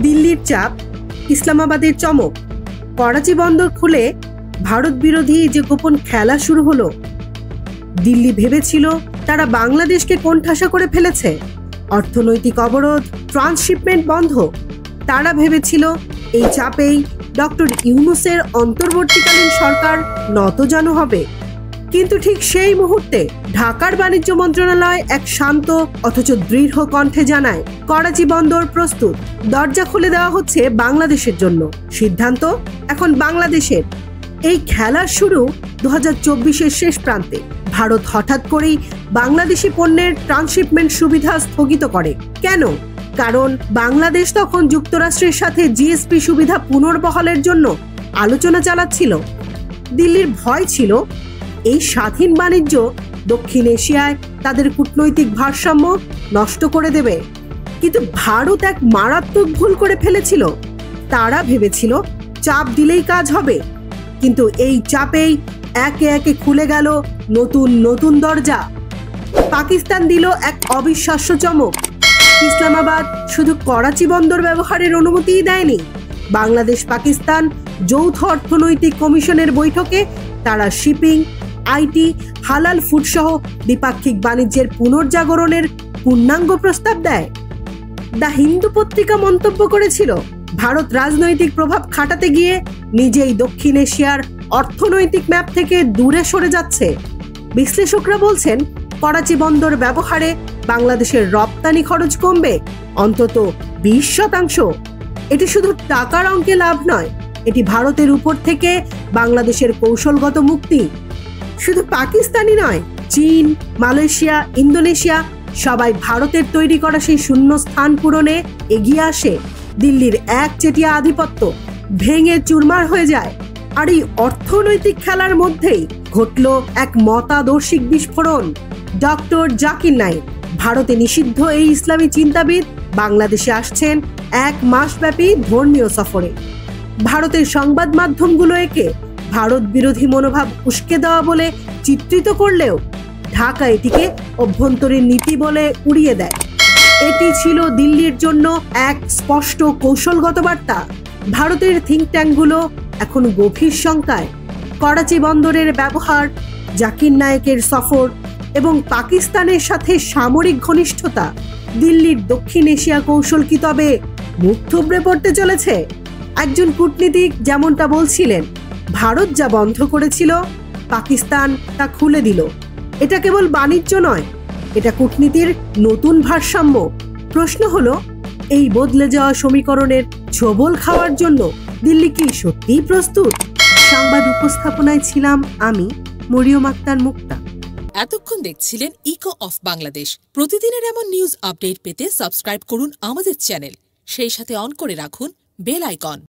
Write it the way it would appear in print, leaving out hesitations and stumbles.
দিল্লির চাপ, ইসলামাবাদের চমক, করাচি বন্দর খুলে ভারত বিরোধী যে গোপন খেলা শুরু হলো। দিল্লি ভেবেছিল তারা বাংলাদেশকে কোণঠাসা করে ফেলেছে, অর্থনৈতিক অবরোধ, ট্রান্সশিপমেন্ট বন্ধ। তারা ভেবেছিল এই চাপেই ডক্টর ইউনূসের অন্তর্বর্তীকালীন সরকার নতজানু হবে। কিন্তু ঠিক সেই মুহূর্তে ঢাকার বাণিজ্য মন্ত্রণালয় এক শান্ত অথচ দৃঢ় কণ্ঠে জানায়, করাচি বন্দর প্রস্তুত, দরজা খুলে দেওয়া হচ্ছে বাংলাদেশের জন্য। সিদ্ধান্ত এখন বাংলাদেশের। এই খেলার শুরু 2024-এর শেষ প্রান্তে। ভারত হঠাৎ করেই বাংলাদেশি পণ্যের ট্রান্সশিপমেন্ট সুবিধা স্থগিত করে। কেন? কারণ বাংলাদেশ তখন যুক্তরাষ্ট্রের সাথে জিএসপি সুবিধা পুনর্বহালের জন্য আলোচনা চালাচ্ছিল। দিল্লির ভয় ছিল এই স্বাধীন বাণিজ্য দক্ষিণ এশিয়ায় তাদের কূটনৈতিক ভারসাম্য নষ্ট করে দেবে। কিন্তু ভারত এক মারাত্মক ভুল করে ফেলেছিল। তারা ভেবেছিল চাপ দিলেই কাজ হবে, কিন্তু এই চাপেই একে একে খুলে গেল নতুন নতুন দরজা। পাকিস্তান দিল এক অবিশ্বাস্য চমক। ইসলামাবাদ শুধু করাচি বন্দর ব্যবহারের অনুমতিই দেয়নি, বাংলাদেশ পাকিস্তান যৌথ অর্থনৈতিক কমিশনের বৈঠকে তারা শিপিং, আইটি, হালাল ফুড সহ দ্বিপাক্ষিক বাণিজ্যের পুনর্জাগরণের পূর্ণাঙ্গ প্রস্তাব দেয়। দ্য হিন্দু পত্রিকা মন্তব্য করেছিল, ভারত রাজনৈতিক প্রভাব খাটাতে গিয়ে নিজেই দক্ষিণ এশিয়ার অর্থনৈতিক ম্যাপ থেকে দূরে সরে যাচ্ছে। বিশ্লেষকরা বলছেন, করাচি বন্দর ব্যবহারে বাংলাদেশের রপ্তানি খরচ কমবে অন্তত 20%। এটি শুধু টাকার অঙ্কে লাভ নয়, এটি ভারতের উপর থেকে বাংলাদেশের কৌশলগত মুক্তি। শুধু পাকিস্তানি নয়, চীন, মালয়েশিয়া, ইন্দোনেশিয়া সবাই ভারতের তৈরি করা সেই শূন্য স্থান পূরণে এগিয়ে আসে। দিল্লির একচেটিয়া আধিপত্য ভেঙে চুরমার হয়ে যায়। আর এই অর্থনৈতিক খেলার মধ্যেই ঘটল এক মতাদর্শিক বিস্ফোরণ। ডক্টর জাকির নায়েক, ভারতে নিষিদ্ধ এই ইসলামী চিন্তাবিদ, বাংলাদেশে আসছেন 1 মাসব্যাপী ধর্মীয় সফরে। ভারতের সংবাদ মাধ্যমগুলো একে ভারত বিরোধী মনোভাব উস্কে দেওয়া বলে চিত্রিত করলেও ঢাকা এটিকে অভ্যন্তরীণ নীতি বলে উড়িয়ে দেয়। এটি ছিল দিল্লির জন্য এক স্পষ্ট কৌশলগত বার্তা। ভারতের থিঙ্ক ট্যাঙ্কগুলো এখন গভীর শঙ্কায়। করাচি বন্দরের ব্যবহার, জাকির নায়েকের সফর এবং পাকিস্তানের সাথে সামরিক ঘনিষ্ঠতা, দিল্লির দক্ষিণ এশিয়া কৌশল কি তবে মুখ থুবড়ে পড়তে চলেছে? একজন কূটনীতিক যেমনটা বলছিলেন, ভারত যা বন্ধ করেছিল পাকিস্তান তা খুলে দিল। এটা কেবল বাণিজ্য নয়, এটা কূটনীতির নতুন ভারসাম্য। প্রশ্ন হলো, এই বদলে যাওয়া সমীকরণের ছোবল খাওয়ার জন্য দিল্লি কি সত্যিই প্রস্তুত? সংবাদ উপস্থাপনায় ছিলাম আমি, মরিয়ম আক্তার মুক্তা। এতক্ষণ দেখছিলেন ইকো অফ বাংলাদেশ। প্রতিদিনের এমন নিউজ আপডেট পেতে সাবস্ক্রাইব করুন আমাদের চ্যানেল, সেই সাথে অন করে রাখুন বেল আইকন।